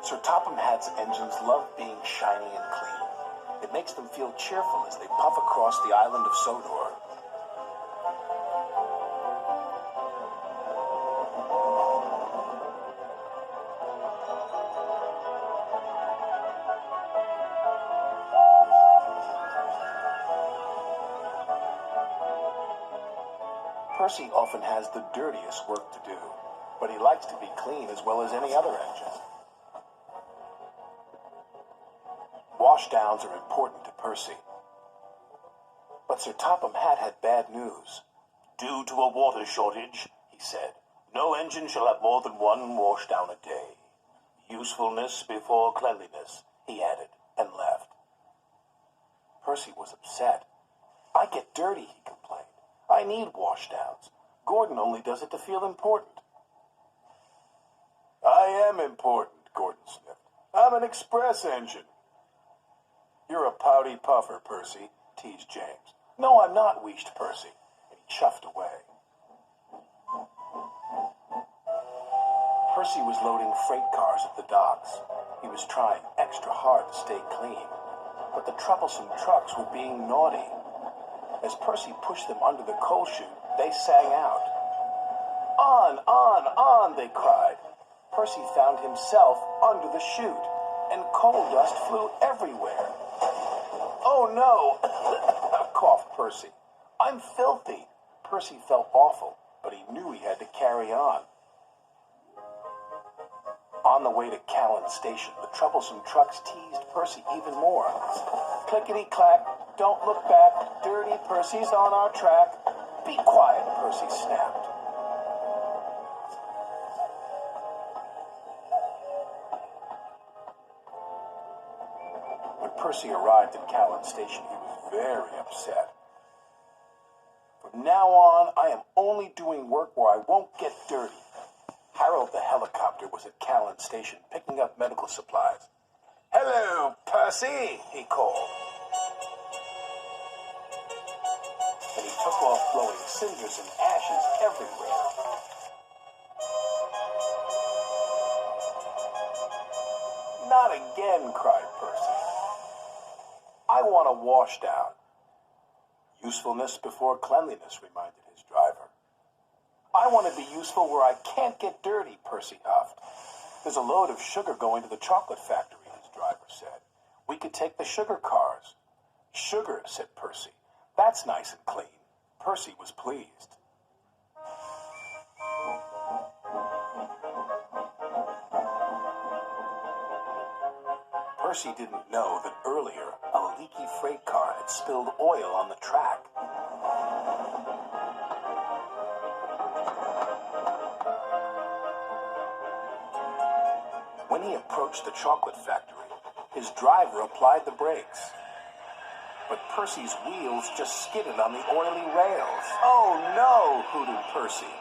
Sir Topham Hatt's engines love being shiny and clean. It makes them feel cheerful as they puff across the island of Sodor. Percy often has the dirtiest work to do, but he likes to be clean as well as any other engine. Washdowns are important to Percy. But Sir Topham Hatt had bad news. "Due to a water shortage," he said, "no engine shall have more than one washdown a day. Usefulness before cleanliness," he added, and left. Percy was upset. "I get dirty," he complained. "I need washdowns. Gordon only does it to feel important." "I am important," Gordon sniffed. "I'm an express engine." "You're a pouty puffer, Percy," teased James. "No, I'm not," wheezed Percy, and he chuffed away. Percy was loading freight cars at the docks. He was trying extra hard to stay clean, but the troublesome trucks were being naughty. As Percy pushed them under the coal chute, they sang out. On, they cried. Percy found himself under the chute, and coal dust flew everywhere. "Oh, no," coughed Percy. "I'm filthy." Percy felt awful, but he knew he had to carry on. On the way to Callan Station, the troublesome trucks teased Percy even more. "Clickety-clack, don't look back, dirty Percy's on our track." "Be quiet," Percy snapped. When Percy arrived at Callan Station, he was very upset. "From now on, I am only doing work where I won't get dirty." Harold the helicopter was at Callan Station picking up medical supplies. "Hello, Percy," he called. And he took off blowing cinders and ashes everywhere. "Not again," cried Percy. "I want a washdown." "Usefulness before cleanliness," reminded his driver. "I want to be useful where I can't get dirty," Percy huffed. "There's a load of sugar going to the chocolate factory," his driver said. "We could take the sugar cars." "Sugar," said Percy. "That's nice and clean." Percy was pleased. Percy didn't know that earlier a leaky freight car had spilled oil on the track. When he approached the chocolate factory, his driver applied the brakes. But Percy's wheels just skidded on the oily rails. "Oh no," hooted Percy.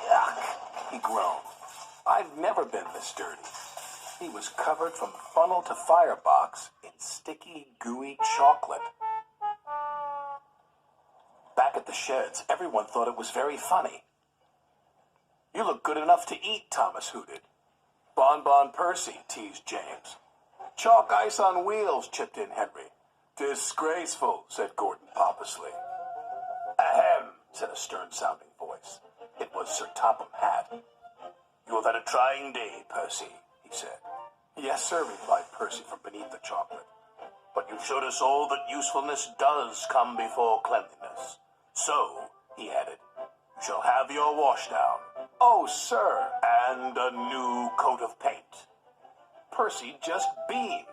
"Yuck," he groaned. "I've never been this dirty." He was covered from funnel to firebox in sticky, gooey chocolate. Back at the sheds, everyone thought it was very funny. "You look good enough to eat," Thomas hooted. "Bonbon Percy," teased James. "Chalk ice on wheels," chipped in Henry. "Disgraceful," said Gordon pompously. "Ahem," said a stern-sounding voice. It was Sir Topham Hatt. "You've had a trying day, Percy," he said. "Yes, sir," replied Percy from beneath the chocolate. "But you've showed us all that usefulness does come before cleanliness. So," he added, "you shall have your washdown." "Oh, sir." "And a new coat of paint." Percy just beamed.